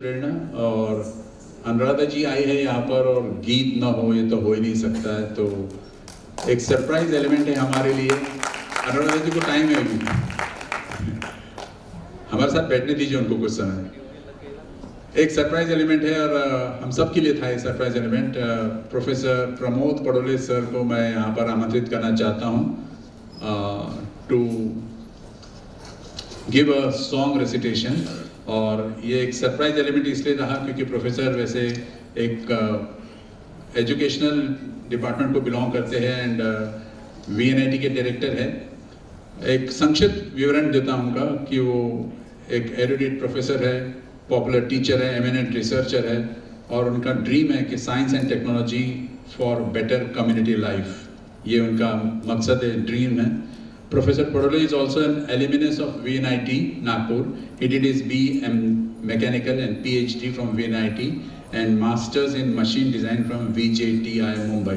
प्रेरणा और अनुराधा जी आई है यहाँ पर और गीत ना हो ये तो हो ही नहीं सकता है, तो एक सरप्राइज एलिमेंट है हमारे लिए। अनुराधा जी को टाइम है अभी, हमारे साथ बैठने दीजिए उनको कुछ समय। एक सरप्राइज एलिमेंट है और हम सब के लिए था ये surprise element. Professor Pramod Padole sir को मैं यहाँ पर आमंत्रित करना चाहता हूँ to give a song recitation. और ये एक सरप्राइज एलिमेंट इसलिए रहा क्योंकि प्रोफेसर वैसे एक एजुकेशनल डिपार्टमेंट को बिलोंग करते हैं एंड वीएनआईटी के डायरेक्टर है। एक संक्षिप्त विवरण देता हूँ उनका कि वो एक एरुडिट प्रोफेसर है, पॉपुलर टीचर है, एमिनेंट रिसर्चर है और उनका ड्रीम है कि science and technology for better community life, ये उनका मकसद है, ड्रीम है। Professor Padole is also an alumnus of VNIT Nagpur. He did his BM Mechanical and PhD from VNIT and Masters in Machine Design from VJTI Mumbai.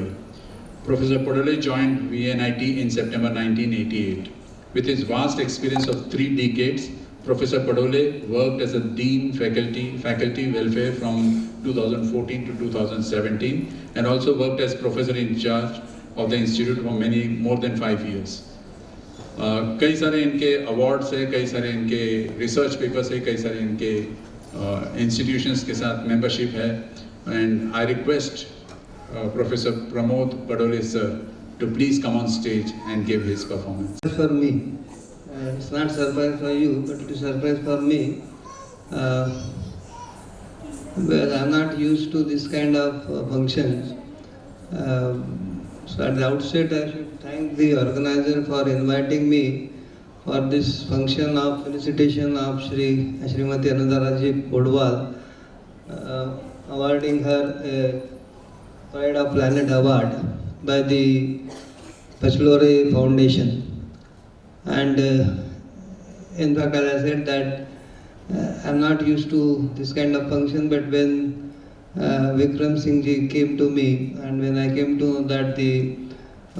Professor Padole joined VNIT in September 1988. With his vast experience of 3 decades, Professor Padole worked as a Dean Faculty Welfare from 2014 to 2017 and also worked as Professor in charge of the Institute for more than 5 years. कई सारे इनके awards है, कई सारे इनके research papers है, कई सारे इनके इंस्टीट्यूशंस के साथ मेंबरशिप है। And I request professor Pramod Padole sir to please come on stage and give his performance. For me, it's not surprise for you, but it is surprise for me. Well, I'm not used to this kind of functions. So at the outset, I should thank the organizer for inviting me for this function of felicitation of Shrimati Anudharaji Podwal, awarding her a Pride of Planet Award by the Pachlore Foundation. And in fact, as I said that I'm not used to this kind of function, but when Vikram Singh ji came to me, and when I came to know that the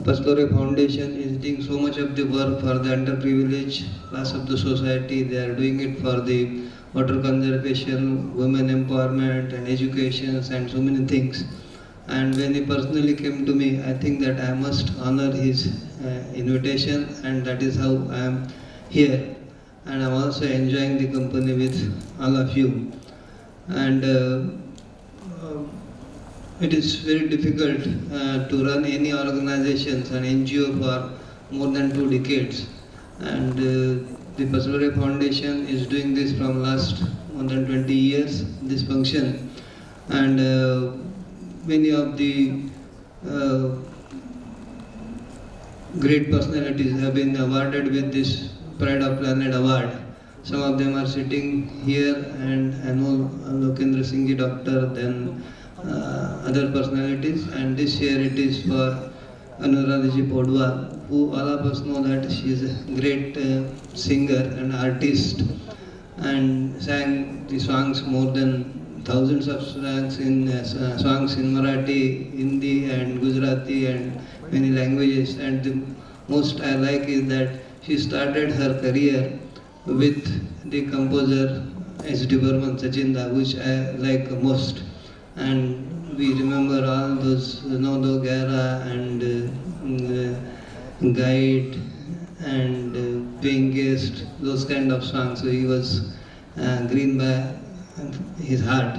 Pachlore Foundation is doing so much of the work for the underprivileged class of the society, they are doing it for the water conservation, women empowerment and education and so many things. And when he personally came to me, I think that I must honor his invitation, and that is how I am here. And I am also enjoying the company with all of you. And it is very difficult to run any organizations and NGO for more than 2 decades. And the Pachlore Foundation is doing this from last more than 20 years, this function. And many of the great personalities have been awarded with this Pride of Planet Award. Some of them are sitting here, and I know Lokendra Singh doctor, then other personalities, and this year it is for Anuradha Podwal, who all of us know that she is a great singer and artist, and sang the songs, more than thousands of songs in Marathi, Hindi and Gujarati and many languages. And the most I like is that she started her career with the composer S.D. Burman Sachinda, which I like most. And we remember all those Nodo Gara and Guide and Paying Guest, those kind of songs. So he was green by his heart.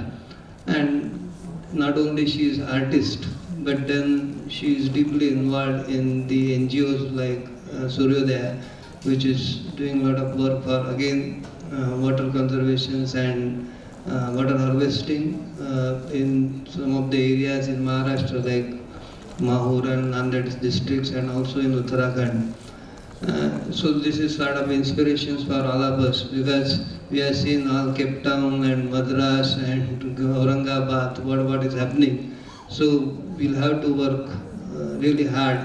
And not only she is artist, but then she is deeply involved in the NGOs like Suryodaya, which is doing a lot of work for again water conservation and water harvesting in some of the areas in Maharashtra like Mahur and Nanded districts, and also in Uttarakhand. So this is sort of inspirations for all of us, because we have seen all Cape Town and Madras and Aurangabad, what is happening. So we'll have to work really hard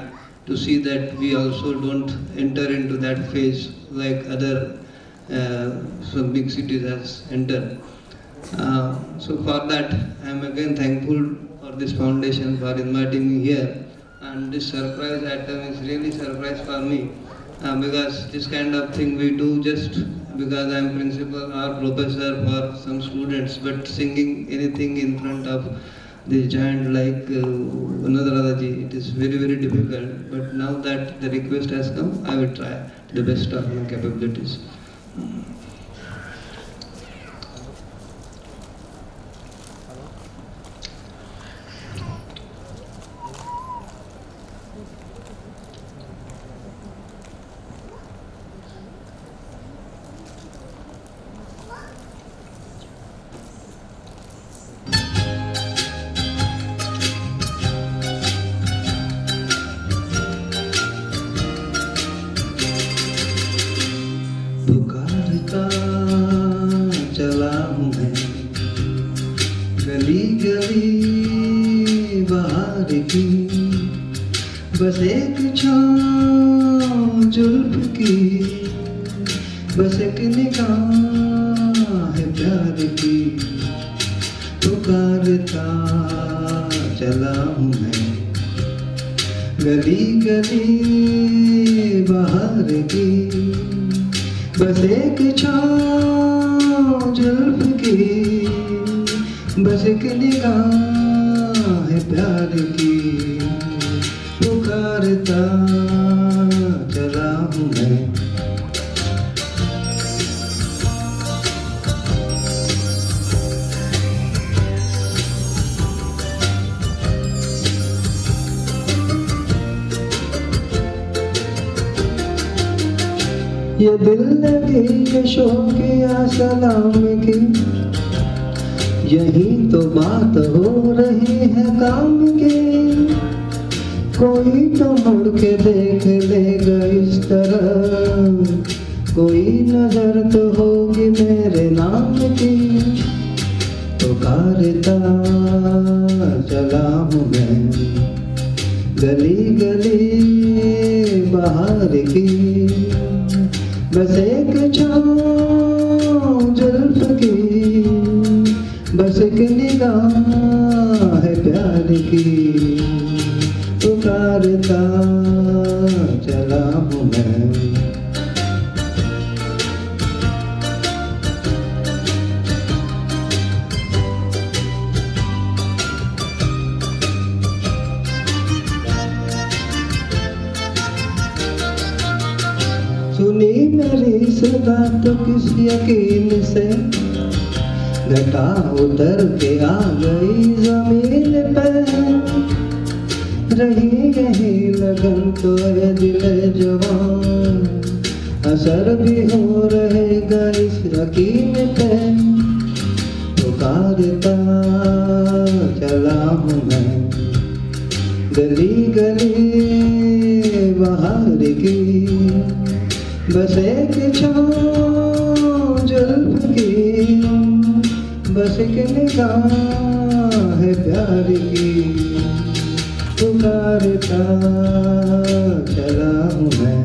to see that we also don't enter into that phase like other some big cities has entered. So for that, I am again thankful for this foundation for inviting me here. And this surprise item is really surprise for me, because this kind of thing we do just because I am principal or professor for some students, but singing anything in front of the giant like Nadaradaji, it is very, very difficult. But now that the request has come, I will try the best of my capabilities. पुकारता चला हूँ मैं गली गली बाहर की, बस एक छाँव जुल्फ की, बस एक निगाह प्यार की। पुकारता चला हूँ मैं गली गली बाहर की, बस एक छाँव जुल्फ की, बस एक निगाह प्यार की। पुकारता चला हूँ मैं। ये दिल लगी ये शौकिया सलाम की, यही तो बात हो रही है काम की। कोई तो मुड़ के देख लेगा इस तरफ, कोई नजर तो होगी मेरे नाम की। पुकारता चला हूँ मैं गली गली बाहर की, बस एक छाँव जुल्फ की, बस एक निगाह प्यार की। पुकारता चला हूँ मैं। सुनी मेरी सदा तो किस यकीन से, घटा उतर के आ गई जमीन पे। रही यही लगन तो है दिल जवान, असर भी हो रहेगा इस यकीन पे। पुकारता चला हूँ मैं गली गली बाहर की, बस एक छाँव जुल्फ की, बस एक निगाह प्यार की। पुकारता चला हूँ मैं।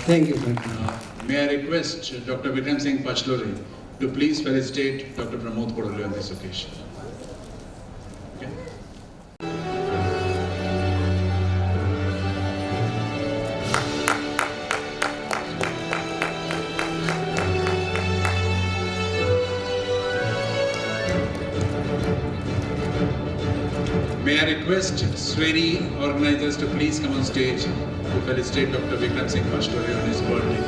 Thank you, thank you. May I request Dr. Vikram Singh Pachlore to please felicitate Dr. Pramod Kodole on this occasion. Okay. May I request Sweri organizers to please come on stage to felicitate Dr. Vikram Singh Pachlore on his birthday.